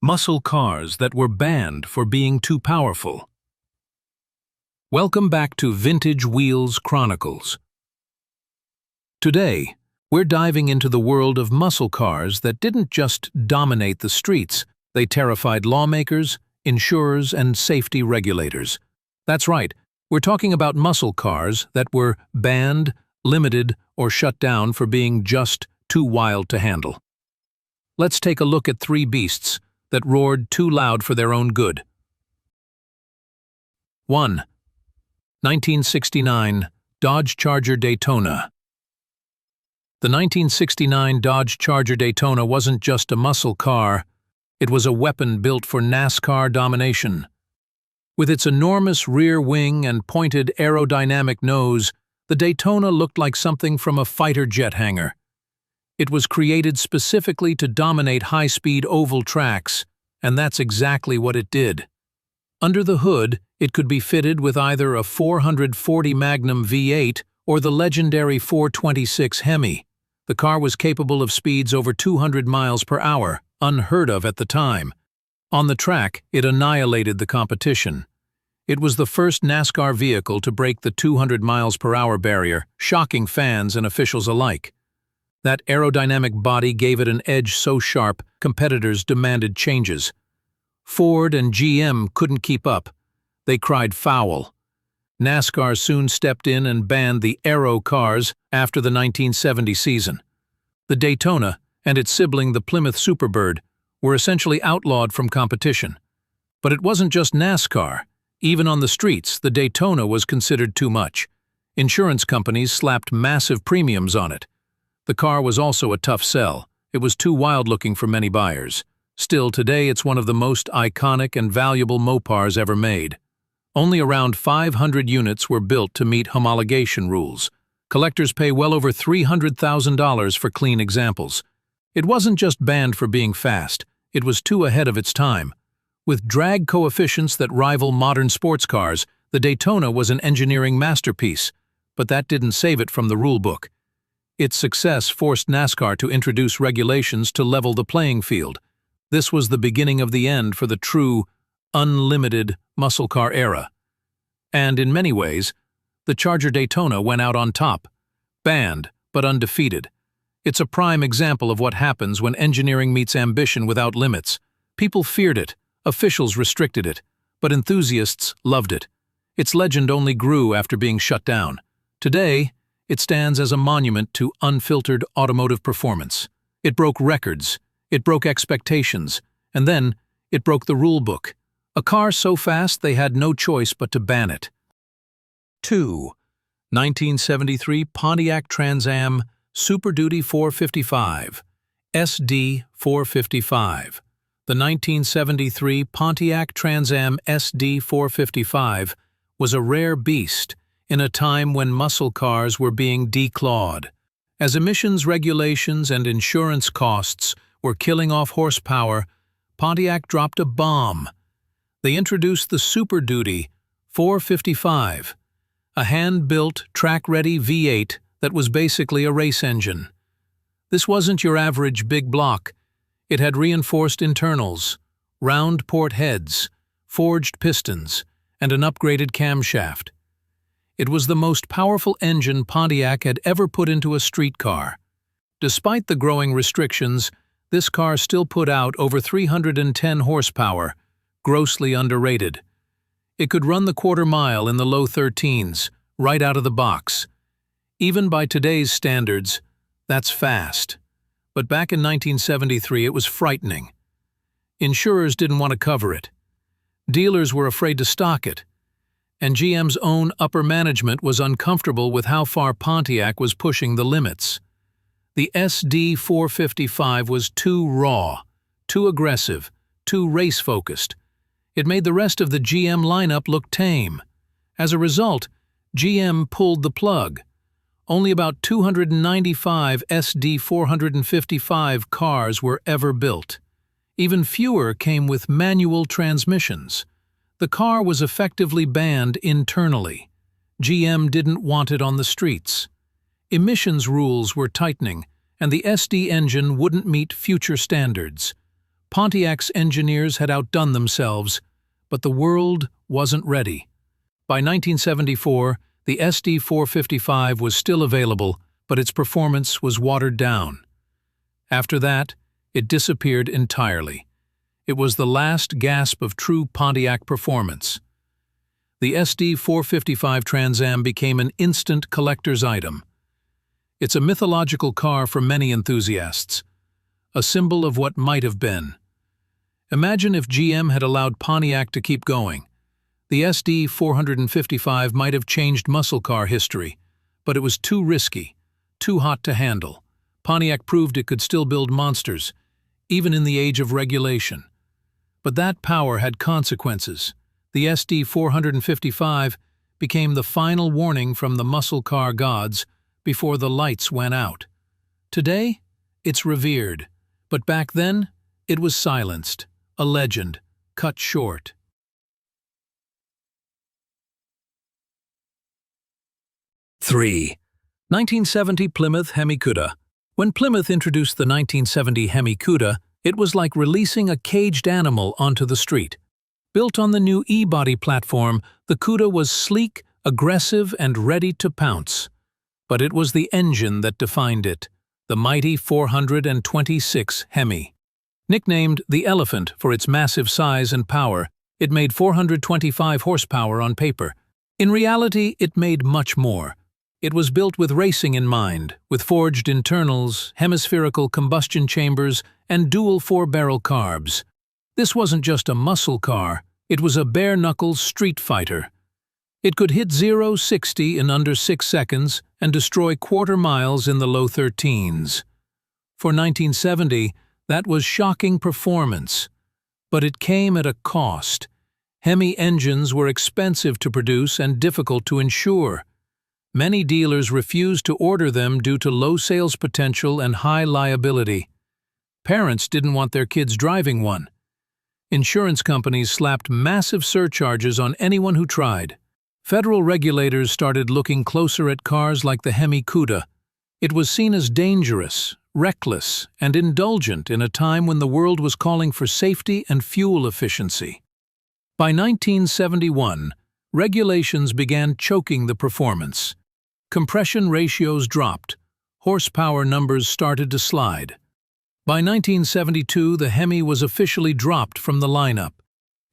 muscle cars that were banned for being too powerful. Welcome back to Vintage Wheels Chronicles. Today, we're diving into the world of muscle cars that didn't just dominate the streets, they terrified lawmakers, insurers, and safety regulators. That's right, we're talking about muscle cars that were banned, limited, or shut down for being just too wild to handle. Let's take a look at three beasts that roared too loud for their own good. 1. 1969 Dodge Charger Daytona. The 1969 Dodge Charger Daytona wasn't just a muscle car, it was a weapon built for NASCAR domination. With its enormous rear wing and pointed aerodynamic nose, the Daytona looked like something from a fighter jet hangar. It was created specifically to dominate high-speed oval tracks, and that's exactly what it did. Under the hood, it could be fitted with either a 440 Magnum V8 or the legendary 426 HEMI. The car was capable of speeds over 200 miles per hour, unheard of at the time. On the track, it annihilated the competition. It was the first NASCAR vehicle to break the 200 miles per hour barrier, shocking fans and officials alike. That aerodynamic body gave it an edge so sharp, competitors demanded changes. Ford and GM couldn't keep up. They cried foul. NASCAR soon stepped in and banned the Aero cars after the 1970 season. The Daytona, and its sibling the Plymouth Superbird, were essentially outlawed from competition. But it wasn't just NASCAR. Even on the streets, the Daytona was considered too much. Insurance companies slapped massive premiums on it. The car was also a tough sell. It was too wild-looking for many buyers. Still, today it's one of the most iconic and valuable Mopars ever made. Only around 500 units were built to meet homologation rules. Collectors pay well over $300,000 for clean examples. It wasn't just banned for being fast, it was too ahead of its time. With drag coefficients that rival modern sports cars, the Daytona was an engineering masterpiece, but that didn't save it from the rulebook. Its success forced NASCAR to introduce regulations to level the playing field. This was the beginning of the end for the true, unlimited muscle car era. And in many ways, the Charger Daytona went out on top, banned but undefeated. It's a prime example of what happens when engineering meets ambition without limits. People feared it, officials restricted it, but enthusiasts loved it. Its legend only grew after being shut down. Today, it stands as a monument to unfiltered automotive performance. It broke records, it broke expectations, and then it broke the rule book. A car so fast they had no choice but to ban it. 2. 1973 Pontiac Trans Am Super Duty 455, SD-455. The 1973 Pontiac Trans Am SD-455 was a rare beast in a time when muscle cars were being declawed. As emissions regulations and insurance costs were killing off horsepower, Pontiac dropped a bomb. They introduced the Super Duty 455, a hand-built, track-ready V8 that was basically a race engine. This wasn't your average big block. It had reinforced internals, round port heads, forged pistons, and an upgraded camshaft. It was the most powerful engine Pontiac had ever put into a street car. Despite the growing restrictions, this car still put out over 310 horsepower, grossly underrated. It could run the quarter mile in the low 13s, right out of the box. Even by today's standards, that's fast. But back in 1973, it was frightening. Insurers didn't want to cover it. Dealers were afraid to stock it. And GM's own upper management was uncomfortable with how far Pontiac was pushing the limits. The SD-455 was too raw, too aggressive, too race-focused. It made the rest of the GM lineup look tame. As a result, GM pulled the plug. Only about 295 SD-455 cars were ever built. Even fewer came with manual transmissions. The car was effectively banned internally. GM didn't want it on the streets. Emissions rules were tightening, and the SD engine wouldn't meet future standards. Pontiac's engineers had outdone themselves, but the world wasn't ready. By 1974, the SD-455 was still available, but its performance was watered down. After that, it disappeared entirely. It was the last gasp of true Pontiac performance. The SD-455 Trans Am became an instant collector's item. It's a mythological car for many enthusiasts, a symbol of what might have been. Imagine if GM had allowed Pontiac to keep going. The SD-455 might have changed muscle car history, but it was too risky, too hot to handle. Pontiac proved it could still build monsters, even in the age of regulation. But that power had consequences. The SD-455 became the final warning from the muscle car gods before the lights went out. Today, it's revered, but back then, it was silenced, a legend, cut short. 3. 1970 Plymouth HEMI Cuda. When Plymouth introduced the 1970 HEMI Cuda, it was like releasing a caged animal onto the street. Built on the new E-body platform, the Cuda was sleek, aggressive, and ready to pounce. But it was the engine that defined it, the mighty 426 HEMI. Nicknamed the Elephant for its massive size and power, it made 425 horsepower on paper. In reality, it made much more. It was built with racing in mind, with forged internals, hemispherical combustion chambers, and dual 4-barrel carbs. This wasn't just a muscle car, it was a bare-knuckle street fighter. It could hit 0-60 in under 6 seconds and destroy quarter miles in the low 13s. For 1970, that was shocking performance. But it came at a cost. HEMI engines were expensive to produce and difficult to insure. Many dealers refused to order them due to low sales potential and high liability. Parents didn't want their kids driving one. Insurance companies slapped massive surcharges on anyone who tried. Federal regulators started looking closer at cars like the HEMI Cuda. It was seen as dangerous, reckless, and indulgent in a time when the world was calling for safety and fuel efficiency. By 1971, regulations began choking the performance. Compression ratios dropped. Horsepower numbers started to slide. By 1972, the HEMI was officially dropped from the lineup.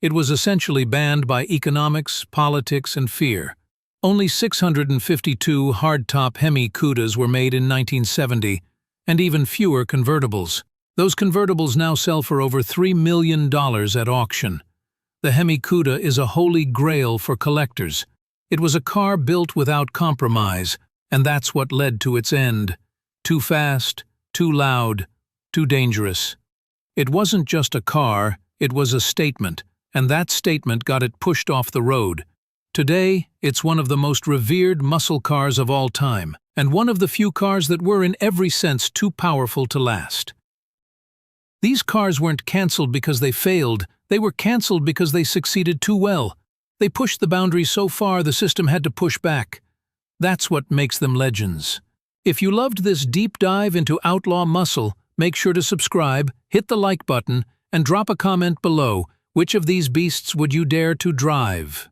It was essentially banned by economics, politics, and fear. Only 652 hardtop HEMI Cudas were made in 1970, and even fewer convertibles. Those convertibles now sell for over $3 million at auction. The HEMI Cuda is a holy grail for collectors. It was a car built without compromise, and that's what led to its end. Too fast, too loud, too dangerous. It wasn't just a car, it was a statement, and that statement got it pushed off the road. Today, it's one of the most revered muscle cars of all time, and one of the few cars that were in every sense too powerful to last. These cars weren't cancelled because they failed, they were cancelled because they succeeded too well. They pushed the boundaries so far the system had to push back. That's what makes them legends. If you loved this deep dive into Outlaw muscle, make sure to subscribe, hit the like button, and drop a comment below. Which of these beasts would you dare to drive?